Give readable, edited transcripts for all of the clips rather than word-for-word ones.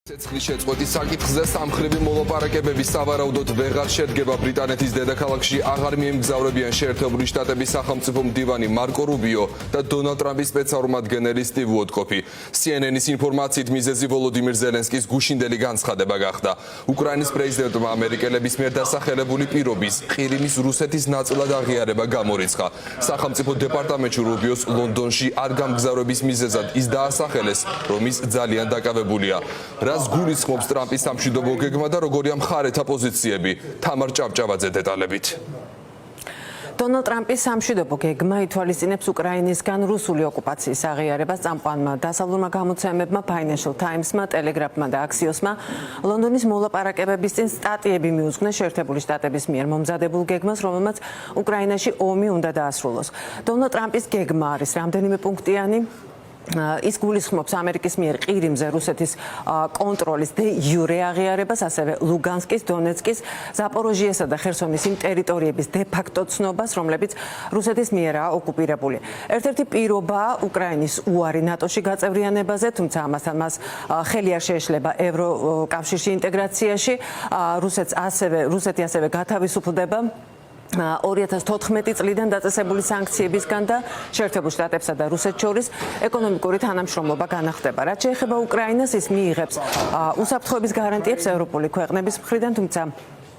ცეცხლის შეწყვეტის საკითხზე სამხრივი მოლაპარაკებები სავარაუდოდ ვეღარ შედგება. ბრიტანეთის დედაქალაქში აღარ მიემგზავრებიან შეერთებული შტატების სახელმწიფო მდივანი მარკო რუბიო და დონალდ ტრამპის სპეცსაარმომადგენელი სტივ უოტკოფი. CNN-ის ინფორმაციით მიზეზი ვოლოდიმირ ზელენსკის გუშინდელი განცხადება გახდა. უკრაინის პრეზიდენტმა ამერიკელების მიერ დასახელებული პირობის ყირიმის რუსეთის ნაწილად აღიარება გამორიცხა. სახელმწიფო დეპარტამენტში რუბიოს ლონდონში არ გამგზავრების მიზეზად ის დაასახელეს, რომ ის ძალიან დაკავებულია. რას გულისხმობს ტრამპის სამშვიდობო გეგმა და როგორია მხარეთა პოზიციები? თამარ ჭავჭავაძე დეტალებით. დონალდ ტრამპის სამშვიდობო გეგმა ითვალისწინებს უკრაინისგან რუსული ოკუპაციის აღიარებას წამყვანმა დასავლურმა გამოცემებმა Financial Times-მა, Telegraph-მა და Axios-მა ლონდონის მოლაპარაკებების წინ სტატიები მიუძღვნეს შეერთებული შტატების მიერ მომზადებულ გეგმას, რომელმაც უკრაინაში ომი უნდა დაასრულოს. დონალდ ტრამპის გეგმა არის რამდენიმე პუნქტიანი. ის გულისხმობს ამერიკის მიერ ყირიმზე რუსეთის კონტროლის დე იურე აღიარებას, ასევე ლუგანსკის, დონეცკის, ზაპოროჟიესა და ხერსონის იმ ტერიტორიების დე ფაქტო ცნობას, რომლებიც რუსეთის მიერაა ოკუპირებული. ერთ-ერთი პირობაა უკრაინის უარი ნატოში გაწევრიანებაზე, თუმცა ამასთან მას ხელი არ შეეშლება ევროკავშირში ინტეგრაციაში. რუსეთი ასევე გათავისუფლდება 2014 წლიდან დაწესებული სანქციებისგან და შეერთებულ შტატებსა და რუსეთს შორის ეკონომიკური თანამშრომლობა განახლდება. რაც შეეხება უკრაინას, ის მიიღებს უსაფრთხოების გარანტიებს ევროპული ქვეყნების მხრიდან, თუმცა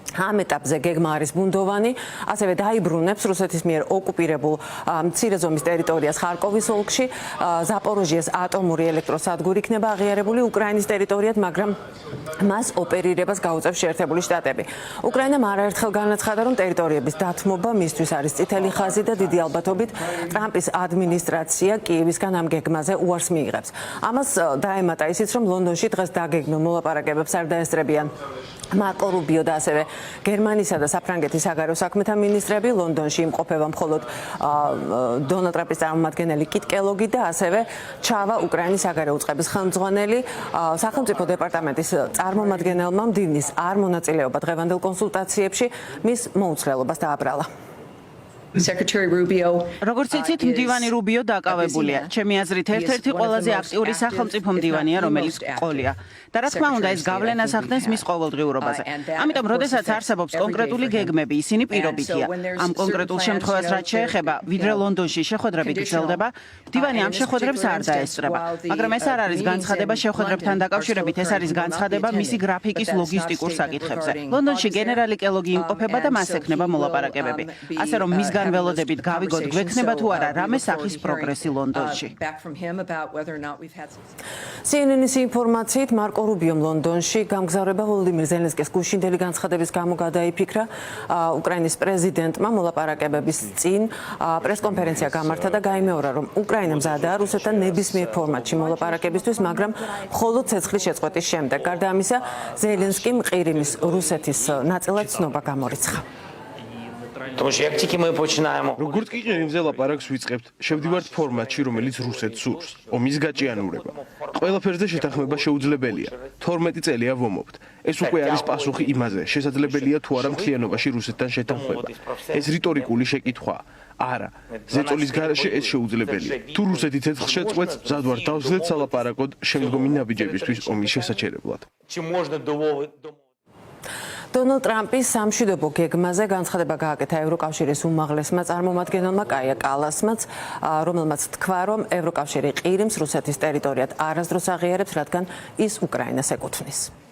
ამ ეტაპზე გეგმა არის ბუნდოვანი, ასევე დაიბრუნებს რუსეთის მიერ ოკუპირებულ მცირე ზომის ტერიტორიას ხარკოვის ოლქში. ზაპოროჟიეს ატომური ელექტროსადგური იქნება აღიარებული უკრაინის ტერიტორიად, მაგრამ მას ოპერირებას გაუწევს შეერთებული შტატები. უკრაინამ არაერთხელ განაცხადა, რომ ტერიტორიების დათმობა მისთვის არის წითელი ხაზი და დიდი ალბათობით ტრამპის ადმინისტრაცია კიევისგან ამ გეგმაზე უარს მიიღებს. ამას დაემატა ისიც, რომ ლონდონში დღეს დაგეგმილ მოლაპარაკებებს არ დაესწრებიან მარკო რუბიო და ასევე გერმანისა და საფრანგეთის საგარეო საქმეთა მინისტრები. ლონდონში იმყოფება მხოლოდ დონალდ ტრამპის წარმომადგენელი კიტ კელოგი და ასევე ჩავა უკრაინის საგარეო უწყების ხელმძღვანელი. სახელმწიფო დეპარტამენტის წარმომადგენელმა მდივნის არ მონაწილეობა დღევანდელ კონსულტაციებში მის მოუცლელობას დააბრალა. როგორც იცით, მდივანი რუბიო დაკავებულია. ჩემი აზრით, ერთ-ერთი ყველაზე აქტიური სახელმწიფო მდივანია, რომელიც ყოლია. და რა თქმა უნდა, ეს გავლენას ახდენს მის ყოველდღიურობაზე. ამიტომ, როდესაც არსებობს კონკრეტული გეგმები, ისინი პირობითია. ამ კონკრეტულ შემთხვევას რაც შეეხება, ვიდრე ლონდონში შეხვედრები გრძელდება, მდივანი ამ შეხვედრებს არ დაესწრება. მაგრამ ეს არ არის განცხადება შეხვედრებთან დაკავშირებით, ეს არის განცხადება მისი გრაფიკის ლოგისტიკურ საკითხებზე. ლონდონში გენერალი კელოგი იმყოფება და მას ექნება მოლაპარაკებები. ასე რომ მის განველოდებით გავიგოთ, გვექნება თუ არა რამე სახის პროგრესი ლონდონში. CNN-ის ინფორმაციით მარკო რუბიომ ლონდონში გამგზავრება ვოლოდიმირ ზელენსკის გუშინდელი განცხადების გამო გადაიფიქრა. უკრაინის პრეზიდენტმა მოლაპარაკებების წინ პრესკონფერენცია გამართა და გაიმეორა, რომ უკრაინა მზადაა რუსეთთან ნებისმიერ ფორმატში მოლაპარაკებისთვის, მაგრამ მხოლოდ ცეცხლის შეწყვეტის შემდეგ. გარდა ამისა, ზელენსკიმ ყირიმის რუსეთის ნაწილად ცნობა გამორიცხა. როგორც კი ყირიმზე ლაპარაკს ვიწყებთ, შევდივართ ფორმატში, რომელიც რუსეთს სურს, ომის გაჭიანურება. ყველაფერზე შეთანხმება შეუძლებელია. 12 წელია ვომობთ. ეს უკვე არის პასუხი იმაზე, შესაძლებელია თუ არა მთლიანობაში რუსეთთან შეთანხმება. ეს რიტორიკული შეკითხვაა. არა, ზეწოლის გარეშე ეს შეუძლებელია. თუ რუსეთი ცეცხლს შეწყვეტს, მზად ვარ დავსვათ სალაპარაკოდ შემდგომი ნაბიჯებისთვის ომის შესაჩერებლად. დონალდ ტრამპის სამშვიდობო გეგმაზე განცხადება გააკეთა ევროკავშირის უმაღლესმა წარმომადგენელმა კაია კალასმაც, რომელმაც თქვა, რომ ევროკავშირი ყირიმს რუსეთის ტერიტორიად არასდროს აღიარებს, რადგან ის უკრაინას ეკუთვნის.